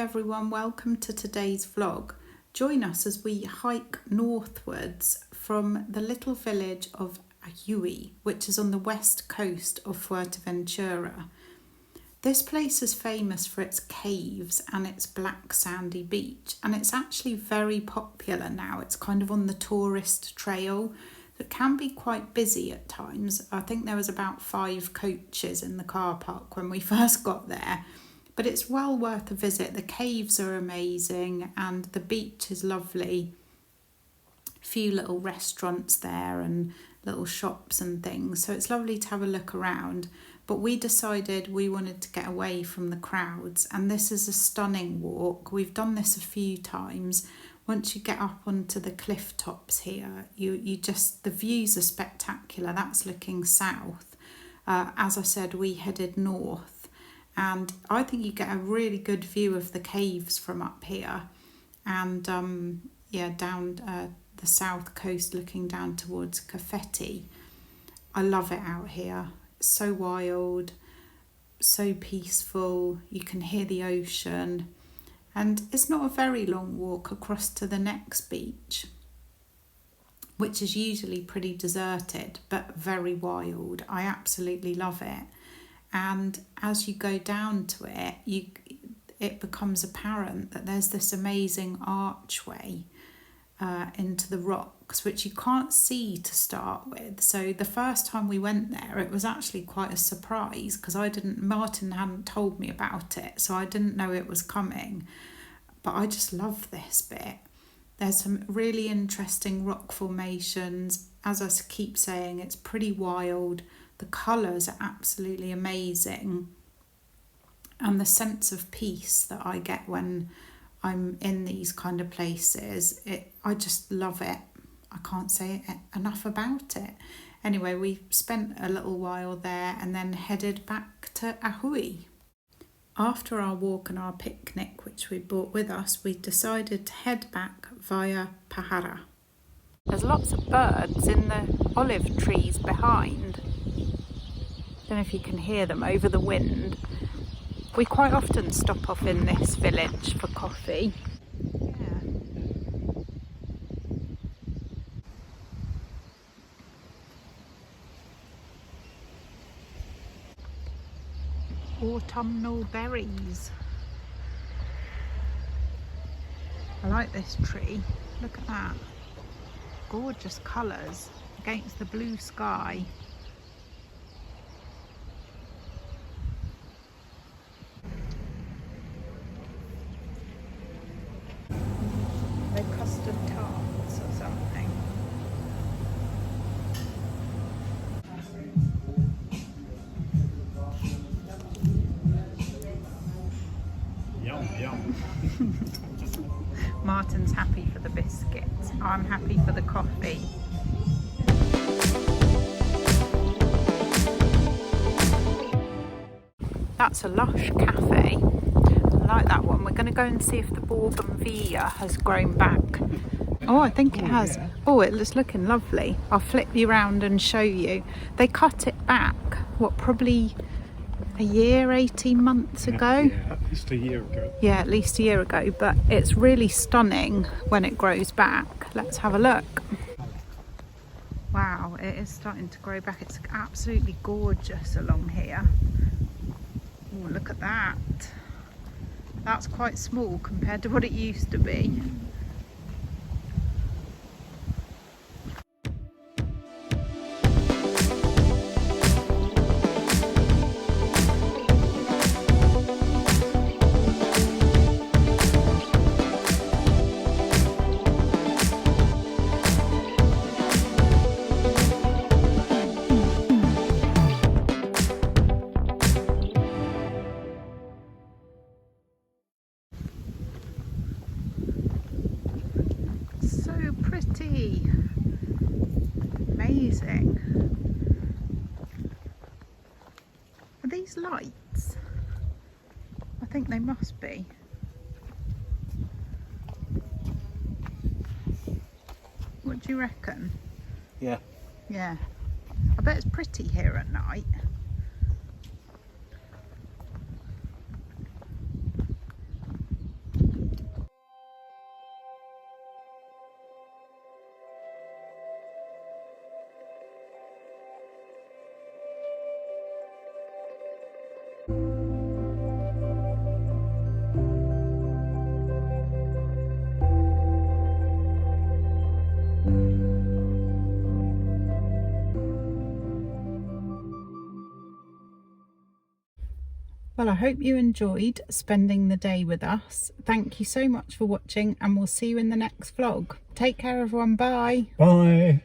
everyone, welcome to today's vlog. Join us as we hike northwards from the little village of Ajuy, which is on the west coast of Fuerteventura. This place is famous for its caves and its black sandy beach, and it's actually very popular now. It's kind of on the tourist trail. It can be quite busy at times. I think there was about 5 coaches in the car park when we first got there. But it's well worth a visit. The caves are amazing and the beach is lovely. A few little restaurants there and little shops and things. So it's lovely to have a look around. But we decided we wanted to get away from the crowds. And this is a stunning walk. We've done this a few times. Once you get up onto the cliff tops here, you just, the views are spectacular. That's looking south. As I said, we headed north. And I think you get a really good view of the caves from up here. And down the south coast looking down towards Caleta. I love it out here. It's so wild, so peaceful. You can hear the ocean. And it's not a very long walk across to the next beach, which is usually pretty deserted, but very wild. I absolutely love it. And as you go down to it, it becomes apparent that there's this amazing archway into the rocks, which you can't see to start with. So the first time we went there, it was actually quite a surprise because Martin hadn't told me about it, so I didn't know it was coming. But I just love this bit. There's some really interesting rock formations. As I keep saying, it's pretty wild. The colours are absolutely amazing. And the sense of peace that I get when I'm in these kind of places, I just love it. I can't say enough about it. Anyway, we spent a little while there and then headed back to Ajuy. After our walk and our picnic, which we brought with us, we decided to head back via Pajara. There's lots of birds in the olive trees behind. Don't know if you can hear them over the wind. We quite often stop off in this village for coffee. Yeah. Autumnal berries. I like this tree. Look at that. Gorgeous colours against the blue sky. Custard tarts or something. Yum, yum. Martin's happy for the biscuits. I'm happy for the coffee. That's a lush cafe. I like that one. We're going to go and see if the bougainvillea has grown back. Oh, I think it has. Oh, it's looking lovely. I'll flip you around and show you. They cut it back, probably a year, 18 months ago? Yeah, at least a year ago. Yeah, at least a year ago, but it's really stunning when it grows back. Let's have a look. Wow, it is starting to grow back. It's absolutely gorgeous along here. Oh, look at that. That's quite small compared to what it used to be. Pretty amazing. Are these lights? I think they must be. What do you reckon? Yeah. Yeah. I bet it's pretty here at night. Well, I hope you enjoyed spending the day with us. Thank you so much for watching, and we'll see you in the next vlog. Take care, everyone. Bye. Bye.